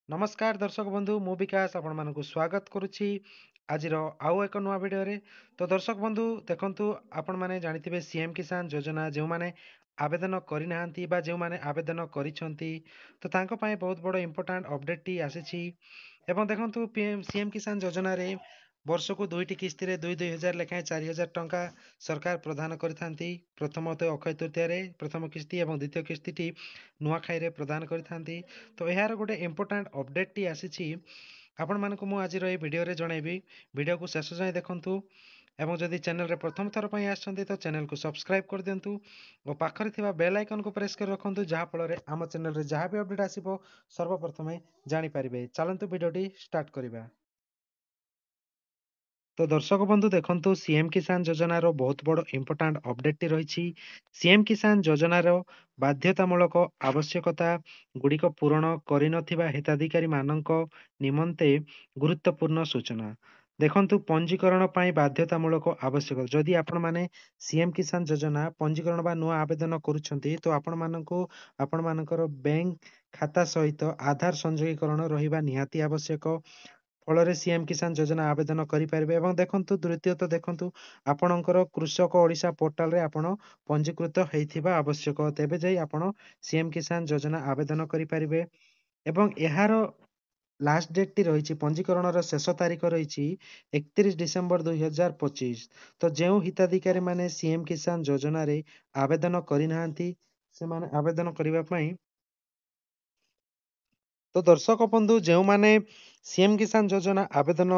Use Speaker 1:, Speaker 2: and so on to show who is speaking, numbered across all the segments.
Speaker 1: नमस्कार दर्शक बंधु मु विकास आपण मानक स्वागत करुच्ची आज आउ एक नुआ भिडियो तो दर्शक बंधु देखंतु आपण माने जानिथिबे सीएम किसान योजना जो माने आवेदन करिनाहांती बा जो माने आवेदन करिसंती तो तांको पय बहुत बड़ इंपोर्टेंट अपडेट टी आसीछि एवं देखंतु पीएम सीएम किसान योजना रे वर्षको दुईटी किस्ती रे 2,000 लेखाएं 4,000 टंका सरकार प्रदान करिथांती प्रथमत अक्षय तृतीया रे प्रथम किस्ती एवं द्वितीय किस्ती टी नुआखाई रे प्रदान करिथांती तो यार गोटे इंपोर्टेंट अपडेट टी आसीछि आपण मानकु मु आज ए वीडियो रे जणैबी वीडियो को शेष जाय देखंतु एवं जदि चैनल रे प्रथम थर पई आछंती तो चैनल को सब्सक्राइब कर दियंतु और पाखरे थिबा बेल आइकन को प्रेस कर रखंतु जहा फल रे आम चैनल रे जहा भी अपडेट आसीबो सर्वप्रथमे जानि परिबे चलंतु वीडियोटी स्टार्ट करिबा। तो दर्शक बंधु देखंतु सीएम किसान योजना रो बहुत बड़ इंपोर्टेंट अपडेट टी रही सीएम किसान योजना रो बाध्यतामूलक आवश्यकता गुड़िक पूरण करिनथिबा हिताधिकारी मानक निमंते गुरुत्वपूर्ण सूचना देखंतु पंजीकरण पाई बाध्यतामूलक आवश्यक जदि आपण माने सीएम किसान योजना पंजीकरण बा नुआ आवेदन करूछंती तो आपण मानकु आपण मानकर बैंक खाता सहित आधार संयोगीकरण रहिबा निहाती आवश्यक फल सीएम किसान योजना आवेदन करेंगे और देखो द्वितीयत देखो आपणकर कृषक ओडिशा पोर्टाल रे आपण पंजीकृत होता आवश्यक तेबे जाई आपण सीएम किसान योजना आवेदन करेंगे एवं यार लास्ट डेट टी रही पंजीकरण शेष तारीख रही 31 डिसेम्बर 2025 तो जो हिताधिकारी माने सीएम किसान योजना रे आवेदन करना से आवेदन करने तो दर्शक बंधु जो माने सीएम किसान योजना आवेदन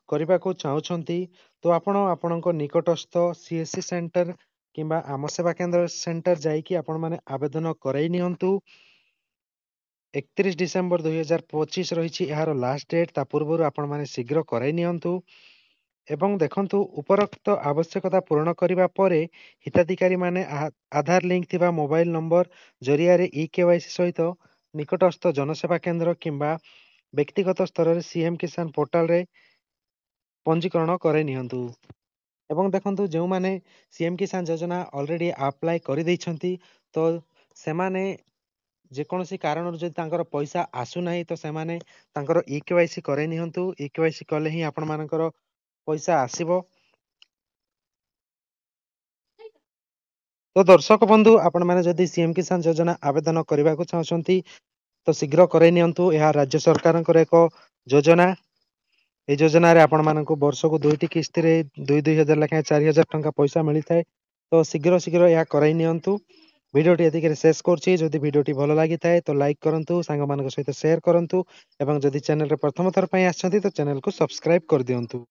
Speaker 1: करने को चाहते तो आपण आपणक निकटस्थ सीएससी सेंटर किंबा आम सेवा केंद्र सेंटर जाइए आपण माने आवेदन करई नियंतु 31 डिसेम्बर 2025 रही यार लास्ट डेट ता पूर्व आपण माने शीघ्र करई नियंतु एवं देखंतु उपरोक्त आवश्यकता पूर्ण करने पर हिताधिकारी माने आधार लिंक थिबा मोबाइल नंबर जरिया रे केवाईसी सहित निकटस्थ जनसेवा केंद्र किंबा व्यक्तिगत स्तर में सीएम किसान पोर्टाल रे पंजीकरण करे निहंतु एवं देखंतु जो माने सीएम किसान योजना ऑलरेडी अप्लाई कर देइछंती तो सेमाने जेकोसी कारण जदि तांकर पैसा आसुना तो सेमाने तांकर केवाईसी करे निहंतु केवाईसी कले ही आपण मानकर पैसा आसीबो। तो दर्शक बंधु आपण माने जदि सीएम किसान योजना आवेदन करने को चाहते तो शीघ्र करे नियंतु यह राज्य सरकार एक योजना ये योजना रे आपण मानक वर्ष को दुईटी किस्ती रे 2,000 लेखाएं 4,000 टंका पैसा मिलता है तो शीघ्र शीघ्र यह करई नियंतु वीडियोटी एतिक शेष करछि जदि वीडियोटी भल लागि थाए तो लाइक करंतु सांग मानक सहित शेयर करंतु एवं जदि चैनल रे प्रथम थर पई आछंती तो चैनल को सब्सक्राइब कर दियंतु।